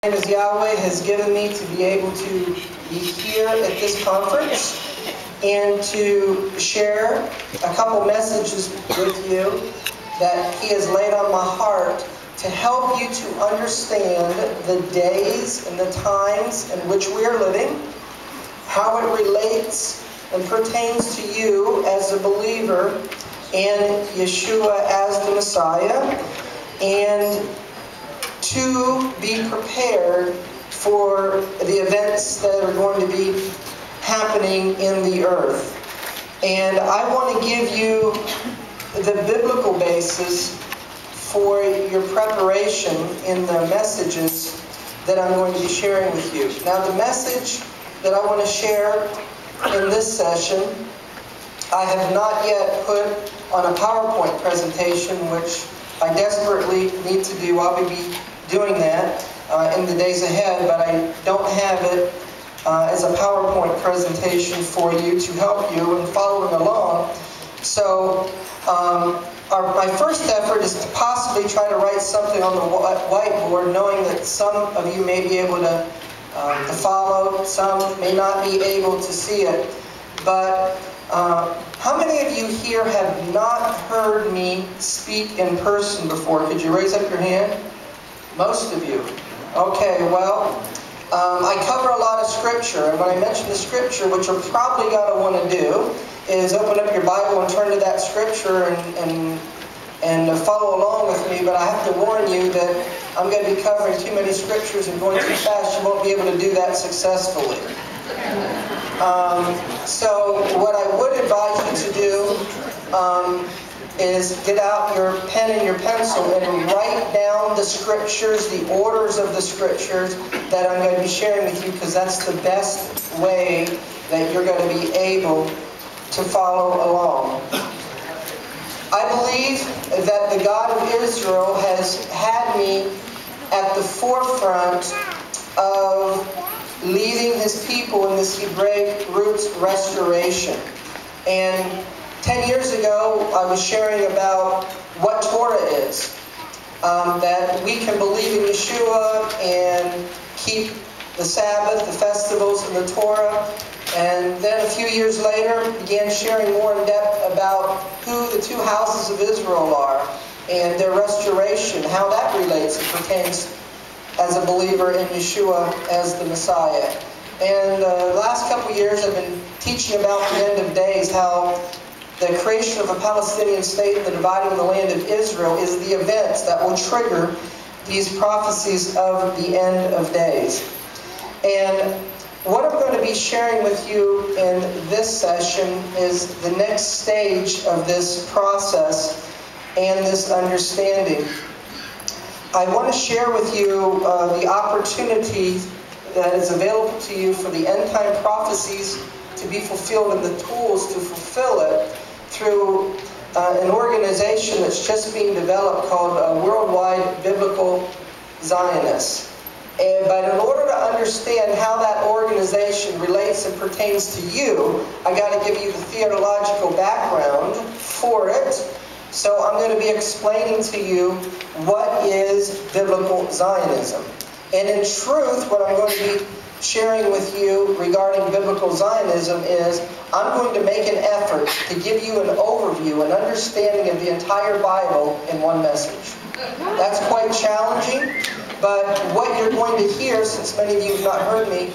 As Yahweh has given me to be able to be here at this conference and to share a couple messages with you that He has laid on my heart to help you to understand the days and the times in which we are living, how it relates and pertains to you as a believer in Yeshua as the Messiah, and to be prepared for the events that are going to be happening in the earth. And I want to give you the biblical basis for your preparation in the messages that I'm going to be sharing with you. Now, the message that I want to share in this session, I have not yet put on a PowerPoint presentation, which I desperately need to do. I'll be doing that in the days ahead, but I don't have it as a PowerPoint presentation for you to help you in following along. So my first effort is to possibly try to write something on the whiteboard, knowing that some of you may be able to follow, some may not be able to see it. But how many of you here have not heard me speak in person before? Could you raise up your hand? Most of you. Okay, well, I cover a lot of Scripture, and when I mention the Scripture, what you're probably going to want to do is open up your Bible and turn to that Scripture and follow along with me. But I have to warn you that I'm going to be covering too many Scriptures and going too fast. You won't be able to do that successfully. So what I would advise you to do is get out your pen and your pencil and write down the Scriptures, the orders of the Scriptures that I'm going to be sharing with you, because that's the best way that you're going to be able to follow along. I believe that the God of Israel has had me at the forefront of leading His people in this Hebraic roots restoration. And 10 years ago, I was sharing about what Torah is. That we can believe in Yeshua and keep the Sabbath, the festivals, and the Torah. And then a few years later, began sharing more in depth about who the two houses of Israel are and their restoration, how that relates and pertains as a believer in Yeshua as the Messiah. And the last couple of years, I've been teaching about the end of days, how the creation of a Palestinian state, the dividing of the land of Israel, is the events that will trigger these prophecies of the end of days. And what I'm going to be sharing with you in this session is the next stage of this process and this understanding. I want to share with you the opportunity that is available to you for the end-time prophecies to be fulfilled and the tools to fulfill it through an organization that's just being developed called Worldwide Biblical Zionists. But in order to understand how that organization relates and pertains to you, I got to give you the theological background for it. So I'm going to be explaining to you what is biblical Zionism. And in truth, what I'm going to be sharing with you regarding biblical Zionism is I'm going to make an effort to give you an overview, an understanding of the entire Bible in one message. That's quite challenging, but what you're going to hear, since many of you have not heard me,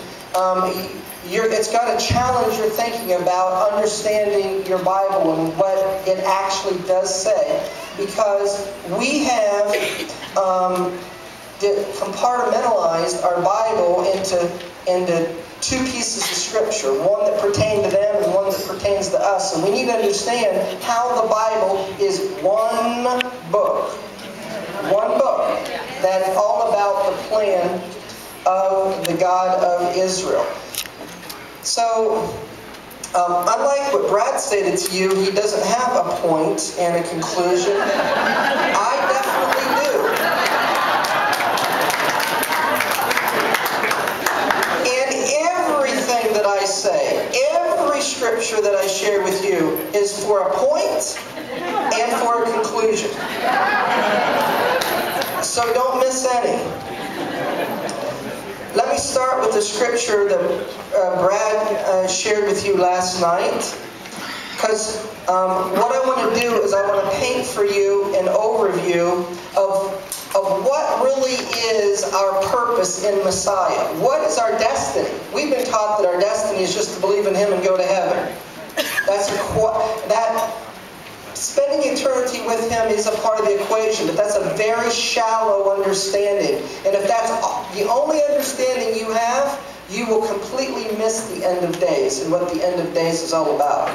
it's got to challenge your thinking about understanding your Bible and what it actually does say. Because we have compartmentalized our Bible into two pieces of Scripture, one that pertains to them and one that pertains to us. And we need to understand how the Bible is one book. One book that's all about the plan of the God of Israel. So, unlike what Brad stated to you, he doesn't have a point and a conclusion. I definitely do. And everything that I say, every Scripture that I share with you is for a point and for a conclusion. So don't miss any. start with the scripture that Brad shared with you last night. Because what I want to do is I want to paint for you an overview of what really is our purpose in Messiah. What is our destiny? We've been taught that our destiny is just to believe in Him and go to heaven. Spending eternity with Him is a part of the equation, but that's a very shallow understanding. And if that's the only understanding you have, you will completely miss the end of days and what the end of days is all about.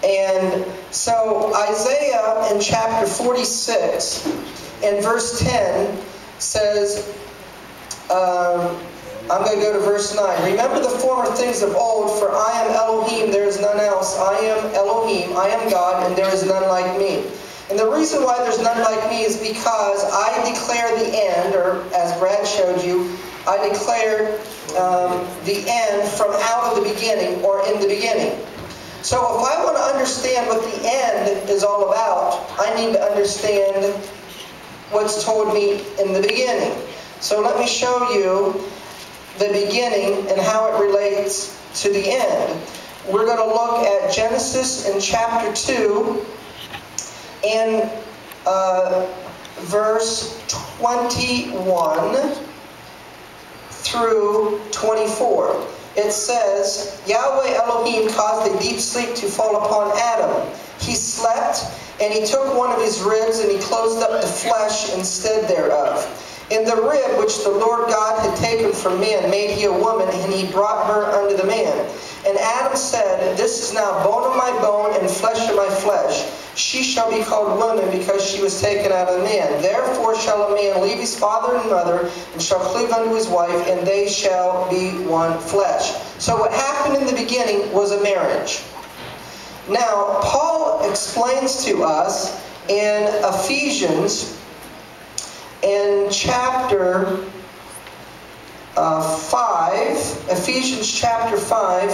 And so Isaiah in chapter 46 in verse 10 says, I'm going to go to verse 9. Remember the former things of old, for I am Elohim, there is none else. I am Elohim, I am God, and there is none like me. And the reason why there's none like me is because I declare the end, or as Brad showed you, I declared the end from out of the beginning, or in the beginning. So if I want to understand what the end is all about, I need to understand what's told me in the beginning. So let me show you the beginning and how it relates to the end. We're going to look at Genesis in chapter 2 and verse 21 through 24. It says, Yahweh Elohim caused a deep sleep to fall upon Adam. He slept, and he took one of his ribs, and he closed up the flesh instead thereof. In the rib which the Lord God had taken from man made he a woman, and he brought her unto the man. And Adam said, This is now bone of my bone and flesh of my flesh. She shall be called woman, because she was taken out of man. Therefore shall a man leave his father and mother, and shall cleave unto his wife, and they shall be one flesh. So what happened in the beginning was a marriage. Now, Paul explains to us in Ephesians, in chapter 5, Ephesians chapter 5,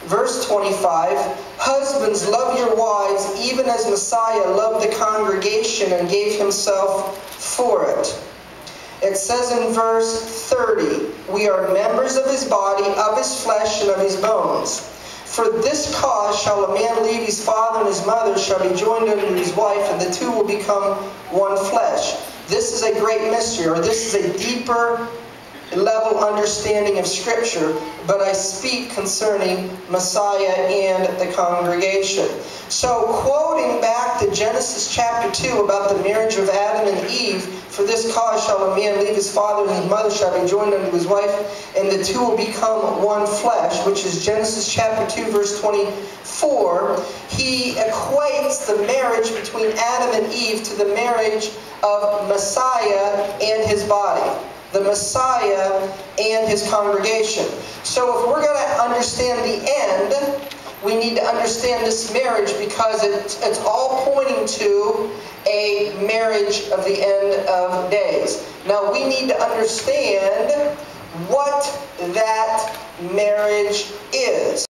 verse 25, Husbands, love your wives, even as Messiah loved the congregation and gave himself for it. It says in verse 30, We are members of his body, of his flesh, and of his bones. For this cause shall a man leave his father and his mother, shall be joined unto his wife, and the two will become one flesh. This is a great mystery, or this is a deeper level understanding of Scripture, but I speak concerning Messiah and the congregation. So, quoting back to Genesis chapter 2 about the marriage of Adam and Eve, for this cause shall a man leave his father and his mother, shall be joined unto his wife, and the two will become one flesh, which is Genesis chapter 2 verse 24. He equates the marriage between Adam and Eve to the marriage of Messiah and his body. The Messiah and his congregation. So if we're going to understand the end, we need to understand this marriage, because it's all pointing to a marriage of the end of days. Now we need to understand what that marriage is.